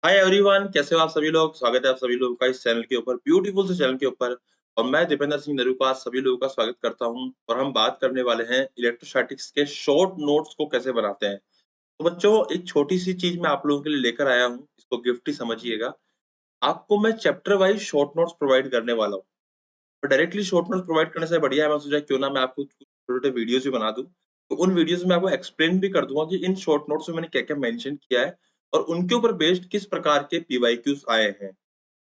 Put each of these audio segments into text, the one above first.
Hi everyone, कैसे हो आप सभी लोग। स्वागत है आप सभी लोगों का इस चैनल के ऊपर, ब्यूटीफुल से चैनल के ऊपर। और मैं दीपेंद्र सिंह नरूका का सभी लोगों का स्वागत करता हूं। और हम बात करने वाले हैं इलेक्ट्रोस्टैटिक्स के शॉर्ट नोट्स को कैसे बनाते हैं। तो बच्चों, एक छोटी सी चीज मैं आप लोगों के लिए लेकर आया हूं, इसको गिफ्ट ही समझिएगा। आपको मैं chapter wise short notes provide करने वाला हूँ। तो डायरेक्टली शॉर्ट नोट्स प्रोवाइड करने से बढ़िया है, मैं सोचा क्यों ना मैं आपको कुछ छोटे वीडियोस भी बना दूं। तो उन वीडियोस में आपको एक्सप्लेन भी कर दूंगा कि इन शॉर्ट नोट्स में मैंने क्या क्या मेंशन किया है और उनके ऊपर बेस्ड किस प्रकार के पीवाईक्यूज आए हैं।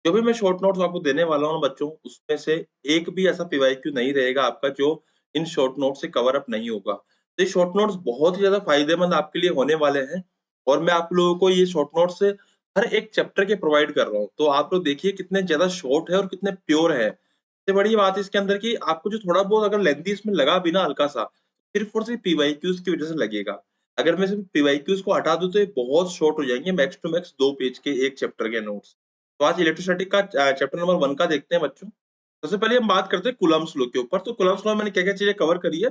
जो भी मैं शॉर्ट नोट्स आपको देने वाला हूँ बच्चों, उसमें से एक भी ऐसा पीवाईक्यू नहीं रहेगा आपका जो इन शॉर्ट नोट्स से कवर अप नहीं होगा। तो ये शॉर्ट नोट्स बहुत ही ज्यादा फायदेमंद आपके लिए होने वाले हैं। और मैं आप लोगों को ये शॉर्ट नोट्स हर एक चैप्टर के प्रोवाइड कर रहा हूँ। तो आप लोग देखिए कितने ज्यादा शॉर्ट है और कितने प्योर है। सबसे बड़ी बात इसके अंदर कि आपको जो थोड़ा बहुत अगर लेंथी इसमें लगा भी ना हल्का सा, सिर्फ और सिर्फ पीवाईक्यूज की वजह से लगेगा। अगर मैं सिर्फ पीवाईक्यूज को हटा दूं तो ये बहुत शॉर्ट हो जाएंगे, मैक्स टू मैक्स 2 पेज के एक चैप्टर के नोट्स। तो आज इलेक्ट्रोस्टैटिक का चैप्टर नंबर 1 का देखते हैं बच्चों। सबसे पहले हम बात करते हैं कूलम्ब्स लॉ के ऊपर। तो कूलम्ब्स लॉ में मैंने क्या क्या चीजें कवर करी है।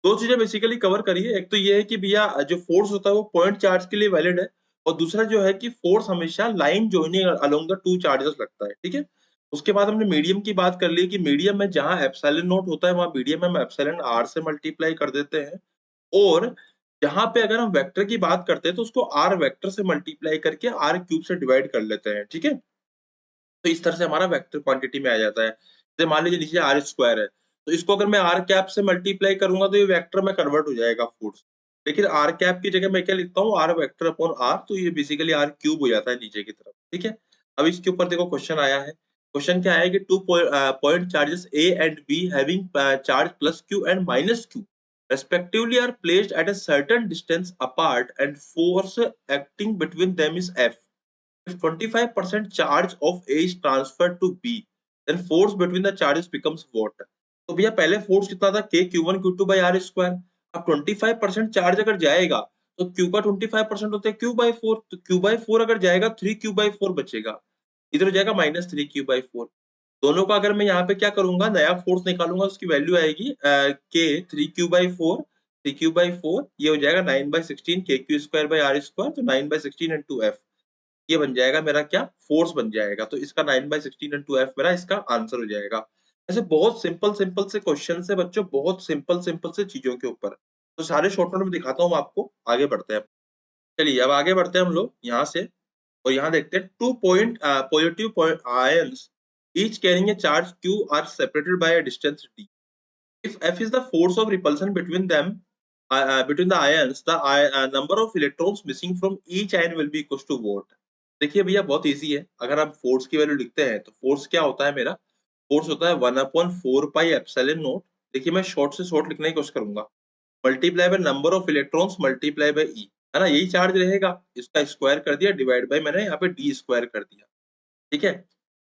दो चीजें बेसिकली कवर करी है। एक तो ये है कि भैया जो फोर्स होता है वो पॉइंट चार्ज के लिए वैलिड है। और दूसरा जो है कि फोर्स हमेशा line joining along the two charges लगता है, ठीक है। उसके बाद हमने मीडियम की बात कर ली कि मीडियम में जहां एप्सिलॉन नोट होता है वहां मीडियम में हम एप्सिलॉन आर से मल्टीप्लाई कर देते हैं। और जहां पे अगर हम वेक्टर की बात करते हैं तो उसको आर वेक्टर से मल्टीप्लाई करके आर क्यूब से डिवाइड कर लेते हैं, ठीक है। तो इस तरह से हमारा वेक्टर क्वांटिटी में आ जाता है। जैसे मान लीजिए नीचे आर स्क्वायर है, तो इसको अगर मैं आर कैप से मल्टीप्लाई करूंगा तो ये वेक्टर में कन्वर्ट हो जाएगा फोर्स। लेकिन आर कैप की जगह मैं क्या लिखता हूँ, आर वेक्टर अपॉन आर, तो ये बेसिकली आर क्यूब हो जाता है नीचे की तरफ, ठीक है। अब इसके ऊपर देखो क्वेश्चन आया है। क्वेश्चन क्या है कि two point charges A and be having charge plus Q and minus Q respectively are placed at a certain distance apart and force acting between them is F. If 25% charge of A is transferred to B, then force between the charges becomes what? तो भैया पहले force कितना था, k q1 q2 by r square. अब 25% charge अगर जाएगा तो q का 25% होता है q by 4, तो q by 4 अगर जाएगा 3q by 4 बचेगा। इधर हो जाएगा माइनस 3q by 4। दोनों का अगर मैं यहाँ पे क्या करूंगा, नया फोर्स निकालूंगा, उसकी वैल्यू आएगी k 3q by 4, 3q by 4 ये हो जाएगा 9/16 k q square by r square, तो 9/16 इंटू एफ। ये बन जाएगा मेरा क्या, फोर्स बन जाएगा। तो इसका 9/16 इंटू एफ मेरा इसका आंसर हो जाएगा। ऐसे बहुत सिंपल सिंपल से क्वेश्चन है बच्चों, बहुत सिंपल सिंपल से चीजों के ऊपर। तो सारे शॉर्ट नोट में दिखाता हूँ आपको, आगे बढ़ते हैं। चलिए अब आगे बढ़ते हैं हम लोग यहाँ से। और यहाँ देखते हैं two point positive point ions each carrying a charge q are separated by a distance d. If F is the force of repulsion between them, between the ions, the number of electrons missing from each ion will be equals to what? देखिए भैया बहुत easy है। अगर आप force की value लिखते हैं तो फोर्स क्या होता है मेरा, फोर्स होता है 1/4 पाई एप्सिलॉन नोट। देखिए मैं शॉर्ट से शॉर्ट लिखने की कोशिश करूंगा, multiply by number of electrons multiply by E, है ना, यही चार्ज रहेगा। इसका स्क्वायर कर दिया, डिवाइड बाय मैंने यहाँ पे डी स्क्वायर कर दिया, ठीक है।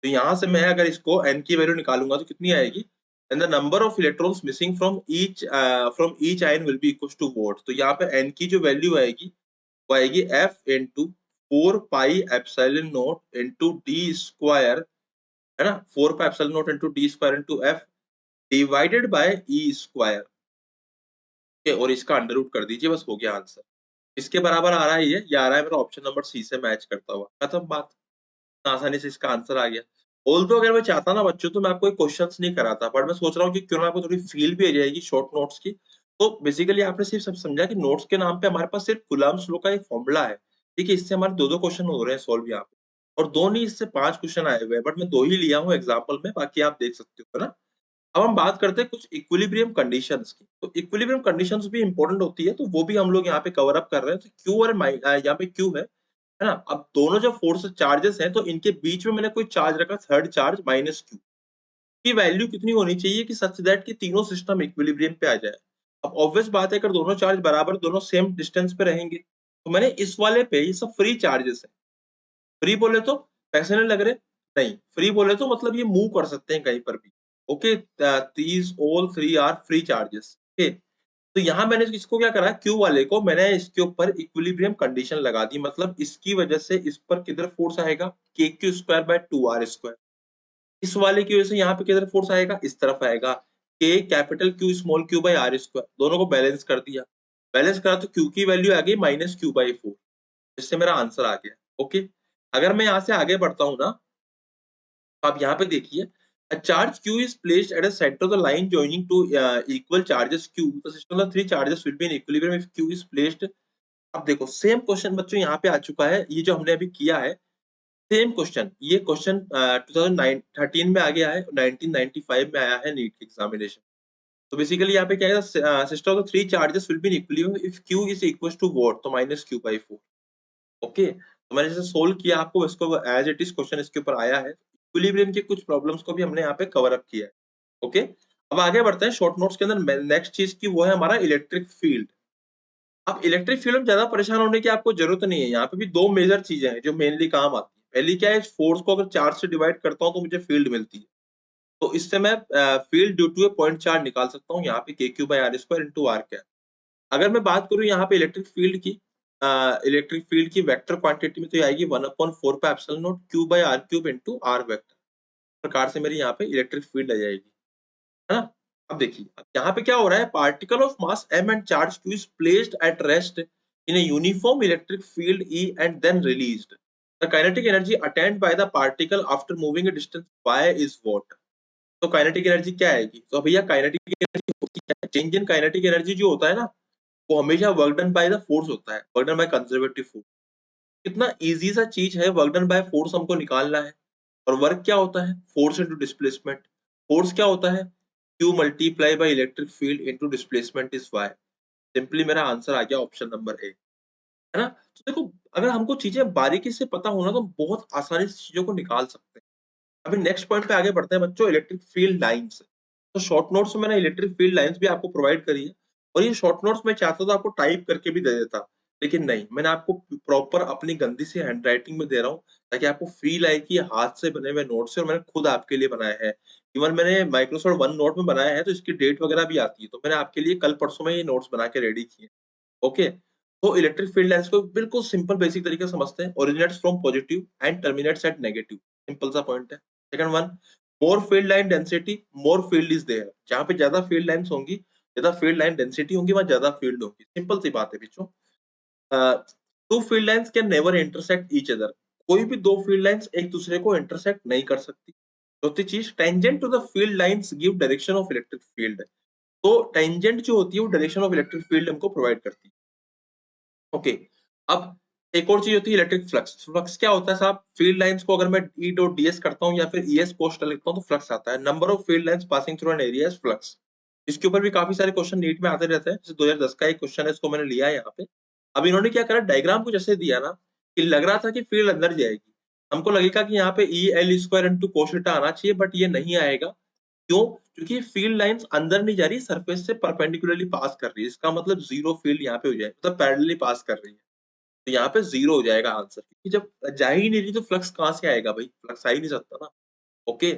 तो यहाँ से मैं अगर इसको n की वैल्यू निकालूंगा तो कितनी आएगी, and the number of electrons missing from each ion will be equal to what. तो यहाँ पे n की जो वैल्यू आएगी वो आएगी f into 4 pi epsilon note into D square, है ना, 4 pi epsilon note into D square into f divided by E square. और इसका अंडर रूट कर दीजिए, बस हो गया आंसर। इसके बराबर आ रहा है ये आ रहा है मेरा ऑप्शन नंबर सी से मैच करता हुआ, खत्म बात। आसानी से इसका आंसर आ गया। ऑल्दो अगर मैं चाहता ना बच्चों तो मैं आपको क्वेश्चंस नहीं कराता, बट मैं सोच रहा हूँ कि क्यों ना आपको थोड़ी फील भी आ जाएगी शॉर्ट नोट्स की। तो बेसिकली आपने सिर्फ सब समझा कि नोट्स के नाम पे हमारे पास सिर्फ कूलम्ब्स लॉ का एक फॉर्मूला है, ठीक है। इससे हमारे दो दो क्वेश्चन हो रहे हैं सॉल्व यहाँ पे। और दो नहीं, इससे 5 क्वेश्चन आए हुए हैं, बट मैं 2 ही लिया हूँ एग्जाम्पल में, बाकी आप देख सकते हो, है ना। अब हम बात करते हैं कुछ इक्विलिब्रियम कंडीशंस की। तो इक्विलिब्रियम कंडीशंस भी इंपॉर्टेंट होती है, तो वो भी हम लोग यहाँ पे कवर अप कर रहे हैं। तो क्यू और यहाँ पे क्यू है ना। अब दोनों जो फोर्स चार्जेस हैं तो इनके बीच में मैंने कोई चार्ज रखा, थर्ड चार्ज माइनस क्यू। की वैल्यू कितनी होनी चाहिए कि सच दैट कि तीनों सिस्टम इक्विलिब्रियम पे आ जाए। अब ऑब्वियस बात है, अगर दोनों चार्ज बराबर, दोनों सेम डिस्टेंस पे रहेंगे, तो मैंने इस वाले पे, ये सब फ्री चार्जेस है। फ्री बोले तो पैसे नहीं लग रहे, नहीं, फ्री बोले तो मतलब ये मूव कर सकते हैं कहीं पर भी। Okay, these all three are free charges. Okay, तो यहाँ मैंने इसको क्या करा, क्यू वाले को मैंने इसके ऊपर इक्विलिब्रियम कंडीशन लगा दी, मतलब इसकी वजह से इस पर किधर फोर्स आएगा, K q square by 2 r square. इस वाले की वजह से यहाँ पे किधर फोर्स आएगा, इस तरफ आएगा, K capital q small q by r square. दोनों को बैलेंस कर दिया, बैलेंस करा तो क्यू की वैल्यू आ गई माइनस क्यू बाई 4, इससे मेरा आंसर आ गया। ओके, अगर मैं यहाँ से आगे बढ़ता हूँ ना, तो आप यहाँ पे देखिए, a charge q is placed at a center of the line joining two equal charges q. The system of three charges will be in equilibrium if q is placed. अब देखो सेम क्वेश्चन बच्चों यहाँ पे आ चुका है, ये जो हमने अभी किया है सेम क्वेश्चन, ये क्वेश्चन 2013 में आ गया है, 1995 में आया है नीट एग्जामिनेशन। तो बेसिकली यहाँ पे क्या है, system of the three charges will be in equilibrium if q is equal to what, तो माइनस q बाई 4। ओके, तो मैंने जैसे सोल्व किया, आपको इसको एज इट इज क्वेश्चन इसके ऊपर आया है। इक्विलिब्रियम के कुछ प्रॉब्लम्स को भी हमने यहाँ पे कवर अप किया है। ओके, अब आगे बढ़ते हैं शॉर्ट नोट्स के अंदर। नेक्स्ट चीज की वो है हमारा इलेक्ट्रिक फील्ड। अब इलेक्ट्रिक फील्ड में ज्यादा परेशान होने की आपको जरूरत नहीं है, यहाँ पे भी दो मेजर चीजें हैं जो मेनली काम आती है। पहली क्या है, फोर्स को अगर चार्ज से डिवाइड करता हूँ तो मुझे फील्ड मिलती है, तो इससे मैं field due to a point charge निकाल सकता हूँ, यहाँ पे K q by r square into r cap. अगर मैं बात करूँ यहाँ पे इलेक्ट्रिक फील्ड की वेक्टर क्वांटिटी में, तो ये आएगी 1/4 पे epsilon naught q by r cube into r vector. प्रकार से मेरी यहाँ पे इलेक्ट्रिक फील्ड आ जाएगी, है ना। अब देखिए, अब यहाँ पे क्या हो रहा है, particle of mass m and charge q is placed at rest in a uniform electric field E and then released. The kinetic energy attained by the particle after moving a distance y is what? तो kinetic energy क्या आएगी, तो भैया kinetic energy होती है, change in kinetic energy जो होता है ना, वो हमेशा work done by the force होता है, work done by conservative force. कितना इजी सा चीज है, वर्क डन बाय फोर्स हमको निकालना है। और वर्क क्या होता है, फोर्स इनटू डिस्प्लेसमेंट। फोर्स क्या होता है, q multiply by electric field into displacement is y। Simply मेरा आंसर आ गया ऑप्शन नंबर ए, है ना। तो देखो, अगर हमको चीजें बारीकी से पता होना तो हम बहुत आसानी से चीजों को निकाल सकते हैं। अभी नेक्स्ट पॉइंट पे आगे बढ़ते हैं बच्चों, इलेक्ट्रिक फील्ड लाइंस। तो शॉर्ट नोट्स में मैंने इलेक्ट्रिक फील्ड लाइंस भी आपको प्रोवाइड करी है, और ये शॉर्ट नोट्स मैं चाहता था आपको टाइप करके भी दे देता, लेकिन नहीं, मैंने आपको प्रॉपर अपनी गंदी सी हैंडराइटिंग में दे रहा हूँ, ताकि आपको फील आए कि ये हाथ से बने हुए नोट्स है और मैंने खुद आपके लिए बनाए हैं। इवन मैंने माइक्रोसॉफ्ट वन नोट में बनाया है, तो इसकी डेट वगैरह भी आती है, तो मैंने आपके लिए कल परसों में ये नोट्स बना के रेडी किए। ओके, तो इलेक्ट्रिक फील्ड लाइंस को बिल्कुल सिंपल बेसिक तरीके से समझते हैं। Originates from positive and terminates at negative, simple सा पॉइंट है। Second one, more field line density more field is there. जहां पे ज्यादा फील्ड लाइंस होंगी, ज्यादा फील्ड लाइन डेंसिटी होंगी, वहां ज्यादा फील्ड होगी। सिंपल सी बात है बच्चों। Two field lines can never intersect each other. कोई भी दो फील्ड लाइंस एक दूसरे को इंटरसेक्ट नहीं कर सकती। चौथी चीज, tangent to the field lines give direction of electric field. तो टेंजेंट जो होती है वो डायरेक्शन ऑफ इलेक्ट्रिक फील्ड हमको प्रोवाइड करती है। ओके, अब एक और चीज होती है इलेक्ट्रिक फ्लक्स। फ्लक्स क्या होता है साहब, फील्ड लाइंस को अगर मैं ई डॉट ds करता हूँ या फिर ईएस पोस्ट लिखता हूँ तो फ्लक्स आता है। Number of field lines passing through an area is flux. इसके ऊपर भी काफी सारे क्वेश्चन नीट में आते रहते हैं, जैसे 2010 का एक क्वेश्चन है, इसको मैंने लिया है यहाँ पे। अब इन्होंने क्या करा, डायग्राम कुछ ऐसे दिया ना कि लग रहा था कि फील्ड अंदर जाएगी। हमको लगेगा कि यहाँ पे ई एल स्क्वायर इंटू कोशिटा आना चाहिए, बट ये नहीं आएगा। क्यों? क्योंकि फील्ड लाइंस अंदर नहीं जा रही, सरफेस से परपेंडिकुलरली पास कर रही है। इसका मतलब जीरो फील्ड यहाँ पे हो जाए, मतलब पैरेलली पास कर रही है, तो यहाँ पे जीरो हो जाएगा आंसर, क्योंकि जब जा ही नहीं रही तो फ्लक्स कहाँ से आएगा भाई, फ्लक्स आ ही नहीं सकता ना। ओके,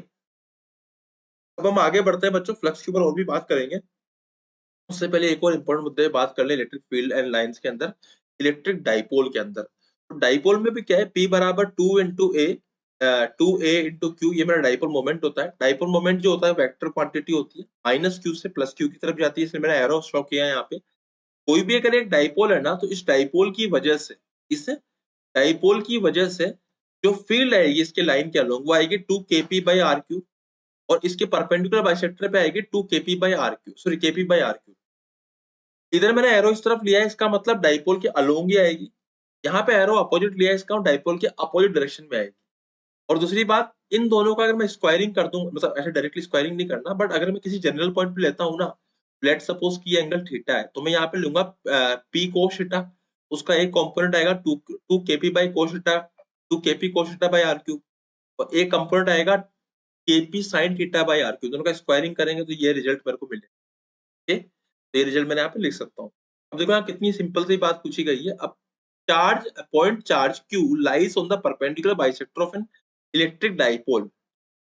अब हम आगे बढ़ते हैं बच्चों, फ्लक्स के ऊपर और भी बात करेंगे। उससे पहले एक और इम्पोर्टेंट मुद्दे पे बात कर ले, इलेक्ट्रिक फील्ड एंड लाइंस के अंदर, इलेक्ट्रिक डाइपोल के अंदर। तो डाइपोल में भी क्या है, P बराबर 2 इंटू क्यू, ये मेरा डाइपोल मोमेंट होता है। डाइपोल मोमेंट जो होता है वेक्टर क्वांटिटी होती है, माइनस क्यू से प्लस क्यू की तरफ जाती है, इसलिए मैंने एरो शो किया है यहाँ पे। कोई भी अगर एक डाइपोल है ना, तो इस डाइपोल की वजह से, इस डाइपोल की वजह से जो फील्ड आएगी इसके लाइन के अलोंग, वो आएगी 2kp बाई आर क्यू, और इसके परपेंडिकुलर बाइसेक्टर पे आएगी 2kp by r q, sorry kp by r q. इधर मैंने एरो इस तरफ लिया है, इसका मतलब डाइपोल के अलोंग ही आएगी। यहाँ पे एरो अपोजिट लिया है, इसका डाइपोल के अपोजिट डायरेक्शन में आएगी। और दूसरी बात, इन दोनों का अगर मैं स्क्वायरिंग कर दूं, मतलब ऐसे डायरेक्टली स्क्वायरिंग नहीं करना, बट अगर मैं किसी जनरल पॉइंट पे लेता हूँ ना, लेट सपोज कि ये एंगल थीटा है, तो मैं यहाँ पे लूंगा पी कोस थीटा। उसका एक कंपोनेंट आएगा two KP by cos theta, 2kp cos theta by r cube, और एक कंपोनेंट आएगा KP sine theta by r cube. दोनों का स्क्वायरिंग करेंगे तो ये रिजल्ट मेरे को मिलेगा। ठीक, तो ये रिजल्ट मैंने यहाँ पे लिख सकता हूँ। अब देखो यहाँ कितनी सिंपल सी बात पूछी गई है। अब charge point charge q lies on the perpendicular bisector of an electric dipole.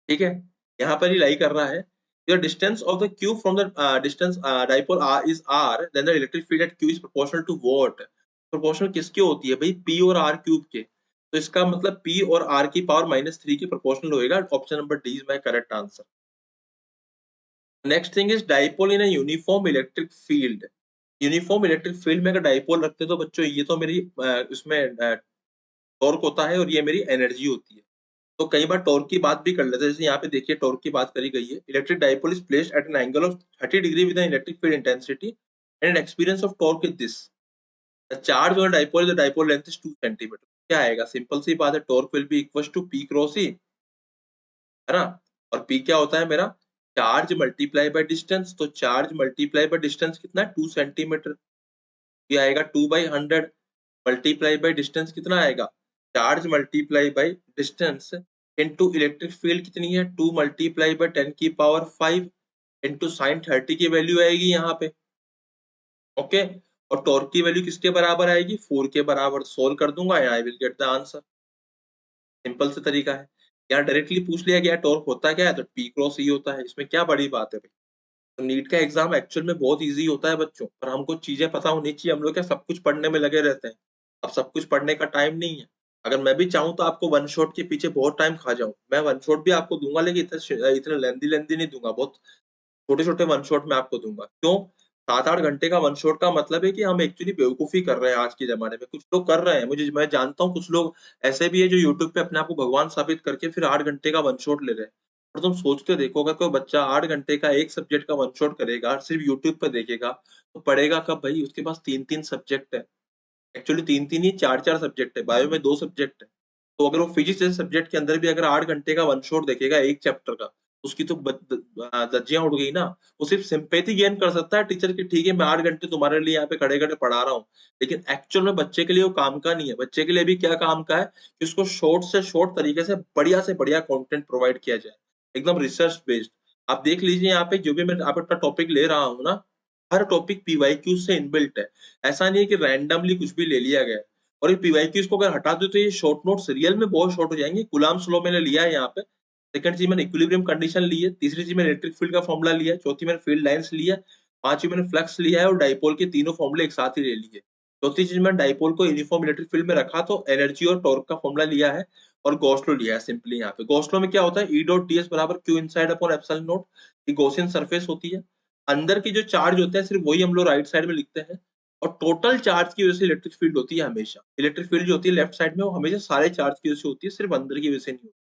ठीक है, यहाँ पर ही लाई कर रहा है। The distance of the q from the distance dipole r is r, then the electric field at q is proportional to what? Proportional किसके होती है भाई, p और r क्यूब के। तो इसका मतलब p और r की पावर -3 के प्रोपोर्शनल होएगा। Option number D is my correct answer. Next thing is dipole in a uniform electric field. Uniform electric field में अगर डाइपोल रखते हैं तो बच्चों ये तो मेरी उसमें टॉर्क होता है और ये मेरी एनर्जी होती है। तो कई बार टॉर्क की बात भी कर लेते हैं, जैसे यहाँ पे देखिए टॉर्क की बात करी गई है। Electric dipole is placed at an angle of 30 degree with an electric field intensity and experience of torque is this. The charge on dipole, the dipole length is 2 centimetre. क्या आएगा? सिंपल सी बात है, torque will be equal to P cross E, है ना? और P क्या होता है मेरा? Charge multiply by distance. तो चार्ज मल्टीप्लाई बाय डिस्टेंस कितना है? 2 सेंटीमीटर। ये आएगा 2/100 मल्टीप्लाई बाय डिस्टेंस कितना आएगा? Charge multiply by distance into electric field कितनी है? 2 मल्टीप्लाई बाय 10 की पावर 5 इनटू sin 30 की वैल्यू आएगी यहाँ पे। ओके, और टॉर्क की वैल्यू किसके बराबर आएगी? 4 के बराबर। सोल्व कर दूंगा and I will get the answer. Simple सा तरीका है। यहाँ डायरेक्टली पूछ लिया गया टॉर्क होता क्या है, तो P क्रॉस E होता है। इसमें क्या बड़ी बात है भाई? तो नीट का एग्जाम एक्चुअल में बहुत इजी होता है बच्चों, पर हमको चीजें पता होनी चाहिए। हम लोग क्या सब कुछ पढ़ने में लगे रहते हैं। अब सब कुछ पढ़ने का टाइम नहीं है। अगर मैं भी चाहूँ तो आपको वन शॉट के पीछे बहुत टाइम खा जाऊँ, मैं वन शॉट भी आपको दूंगा, लेकिन इतने लेंदी लेंदी नहीं दूंगा। बहुत छोटे-छोटे वन शॉट मैं आपको दूँगा। क्यों? 7-8 घंटे का वन शॉट का मतलब है कि हम एक्चुअली बेवकूफ़ी कर रहे हैं आज के ज़माने में। कुछ लोग कर रहे हैं, मैं जानता हूँ कुछ लोग ऐसे भी हैं जो यूट्यूब पे अपने आप को भगवान साबित करके फिर 8 घंटे का वन शॉट ले रहे हैं। और तुम सोच के देखो, अगर कोई बच्चा 8 घंटे का एक सब्जेक्ट का वन शॉट करेगा, सिर्फ़ यूट्यूब पे देखेगा, तो पढ़ेगा कब भाई? उसके पास 3-3 सब्जेक्ट है। एक्चुअली 3-3 नहीं 4-4 सब्जेक्ट है, बायो में 2 सब्जेक्ट है। तो अगर वो फिजिक्स जैसे सब्जेक्ट के अंदर भी अगर 8 घंटे का वन शॉट देखेगा एक चैप्टर का, उसकी तो धज्जियाँ उड़ गई ना। वो सिर्फ सिम्पैथी गेन कर सकता है टीचर की, ठीक है मैं 8 घंटे तुम्हारे लिए यहाँ पे खड़े-खड़े पढ़ा रहा हूँ। लेकिन एक्चुअल में बच्चे के लिए वो काम का नहीं है। बच्चे के लिए भी क्या काम का है कि उसको शॉर्ट से शॉर्ट तरीके से बढ़िया कंटेंट प्रोवाइड किया जाए। एकदम रिसर्च बेस्ड। आप देख लीजिए यहाँ पे जो भी मैं आपका टॉपिक ले रहा हूँ ना, हर टॉपिक पीवाईक्यू से इनबिल्ट है। ऐसा नहीं है कि रैंडमली कुछ भी ले लिया गया है। और ये पीवाईक्यूज को अगर हटा दो तो ये शॉर्ट नोट्स रियल में बहुत शॉर्ट हो जाएंगे। कूलम्ब्स लॉ मैंने लिया है यहाँ पे। सेकंड चीज मैंने इक्विलिब्रियम कंडीशन ली है। तीसरी चीज मैंने इलेक्ट्रिक फील्ड का फॉर्मूला लिया है। चौथी मैंने फील्ड लाइंस लिया है। पांचवी मैंने फ्लक्स लिया है और डाइपोल के तीनों फॉर्मूले एक साथ ही ले लिए। चौथी चीज मैंने डाइपोल को यूनिफॉर्म इलेक्ट्रिक फील्ड में रखा तो एनर्जी और टॉर्क का फॉर्मूला लिया है। और गॉस लॉ लिया है सिंपली यहाँ पे। गॉस लॉ में क्या होता है? ई डॉट डी एस बराबर Q inside upon epsilon not. ये गॉसियन सरफेस होती है। अंदर की जो चार्ज होते हैं सिर्फ वही हम लोग राइट साइड में लिखते हैं। और टोटल चार्ज की वजह से इलेक्ट्रिक फील्ड होती है हमेशा। इलेक्ट्रिक फील्ड जो होती है लेफ्ट साइड में, वो हमेशा सारे चार्ज की वजह से होती है, सिर्फ अंदर की वजह से नहीं होती।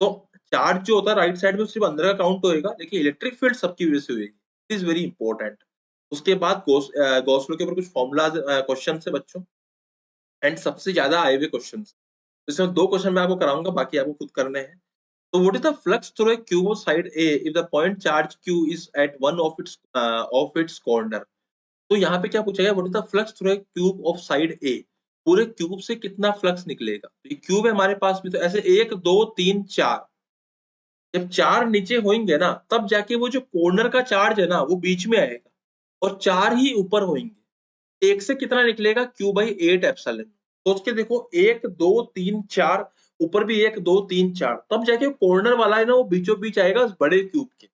तो चार्ज जो होता है राइट साइड में सिर्फ अंदर का काउंट होएगा, लेकिन इलेक्ट्रिक फील्ड सबकी वजह से होएगी। It is very important. उसके बाद गॉस लॉ के ऊपर कुछ फॉर्मूलाज क्वेश्चन है बच्चों, एंड सबसे ज्यादा आए हुए क्वेश्चन। इसमें 2 क्वेश्चन मैं आपको कराऊंगा, बाकी आपको खुद करने हैं। तो what is the flux through a cube of side A if the point charge q is at one of its corner. तो यहाँ पे क्या पूछा गया? What is the flux through a cube of side A. पूरे cube से कितना flux निकलेगा? तो ये क्यूब है हमारे पास में, तो ऐसे 1 2 3 4। जब 4 नीचे होंगे ना, तब जाके वो जो कॉर्नर का चार्ज है ना, वो बीच में आएगा। और 4 ही ऊपर होंगे। 1 से कितना निकलेगा? q/8 epsilon. सोच के देखो, 1 2 3 4, ऊपर भी 1 2 3 4, तब जाके कॉर्नर वाला है ना, वो बीचों बीच आएगा उस बड़े क्यूब के।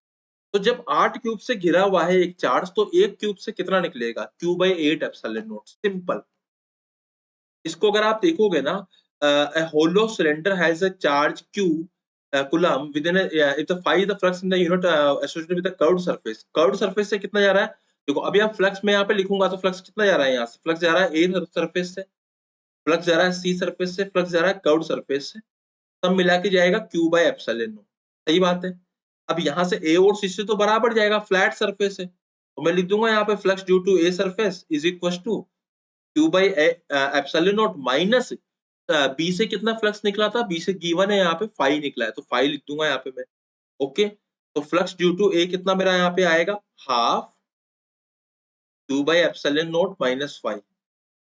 तो जब 8 क्यूब से घिरा हुआ है एक चार्ज, तो एक क्यूब से कितना निकलेगा? q/8 epsilon not. सिंपल। इसको अगर आप देखोगे ना, a hollow cylinder has a charge q coulomb within a if the phi is the flux in the unit associated with the curved surface। curved surface से कितना जा रहा है? देखो अभी आप फ्लक्स में यहाँ पे लिखूंगा तो फ्लक्स कितना जा रहा है? यहाँ से फ्लक्स जा रहा है a सरफेस से, फ्लक्स जा रहा है c सरफेस से, फ्लक्स जा रहा है कर्व्ड सरफेस से। सब मिला के जाएगा q/एप्सिलॉन नॉट। सही बात है। अब यहाँ से a और c से तो बराबर जाएगा, फ्लैट सरफेस है, तो मैं लिख दूंगा यहाँ पे flux due to a surface is equal to q epsilon naught minus B से कितना फ्लक्स निकला था? बी से गिवन है यहाँ पे 5 निकला है, तो 5 लिख दूंगा यहाँ पे मैं। ओके, तो फ्लक्स ड्यू टू ए कितना मेरा यहाँ पे आएगा? Half q epsilon naught minus 5।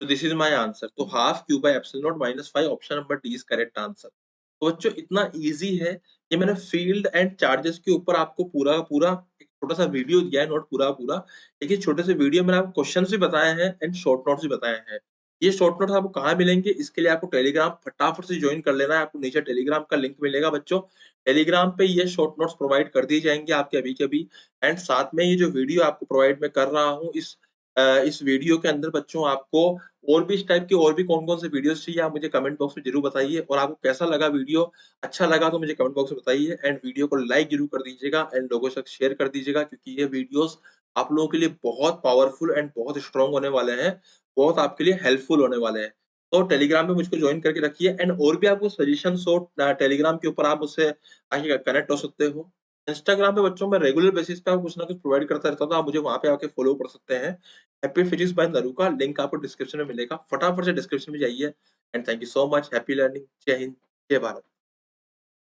तो दिस इज माय आंसर। तो half q epsilon naught minus 5, option number D is correct answer. तो बच्चों इतना इजी है कि मैंने फील्ड एंड चार्जेस के ऊपर आपको पूरा का पूरा एक छोटा सा वीडियो दिया है, नोट पूरा पूरा। एक छोटे से वीडियो में आपको क्वेश्चंस भी बताए हैं एंड शॉर्ट नोट्स भी बताए हैं। ये शॉर्ट नोट्स आपको कहाँ मिलेंगे? इसके लिए आपको टेलीग्राम फटाफट से ज्वाइन कर लेना है। आपको नीचे टेलीग्राम का लिंक मिलेगा बच्चों। टेलीग्राम पे ये शॉर्ट नोट्स प्रोवाइड कर दिए जाएंगे आपके अभी के अभी। एंड साथ में ये जो वीडियो आपको प्रोवाइड मैं कर रहा हूँ, इस वीडियो के अंदर बच्चों आपको और भी इस टाइप के और भी कौन-कौन से वीडियोस चाहिए, आप मुझे कमेंट बॉक्स में ज़रूर बताइए। और आपको कैसा लगा वीडियो? अच्छा लगा तो मुझे कमेंट बॉक्स में बताइए, एंड वीडियो को लाइक ज़रूर कर दीजिएगा एंड लोगों के साथ शेयर कर दीजिएगा, क्योंकि ये वीडियोस आप लोगों के लिए बहुत पावरफुल एंड बहुत स्ट्रॉन्ग होने वाले हैं, बहुत आपके लिए हेल्पफुल होने वाले हैं। तो टेलीग्राम पे मुझको जॉइन करके रखिए एंड और भी आपको सजेशंस हो टेलीग्राम के ऊपर आप मुझसे आके कनेक्ट हो सकते हो। इंस्टाग्राम पे बच्चों मैं रेगुलर बेसिस पे कुछ ना कुछ प्रोवाइड करता रहता हूँ, तो आप मुझे वहाँ पे आके फॉलो कर सकते हैं। हैप्पी फिजिक्स बाय नरू का लिंक आपको डिस्क्रिप्शन में मिलेगा। फटाफट से डिस्क्रिप्शन में जाइए and thank you so much. Happy learning. जय हिंद, जय भारत।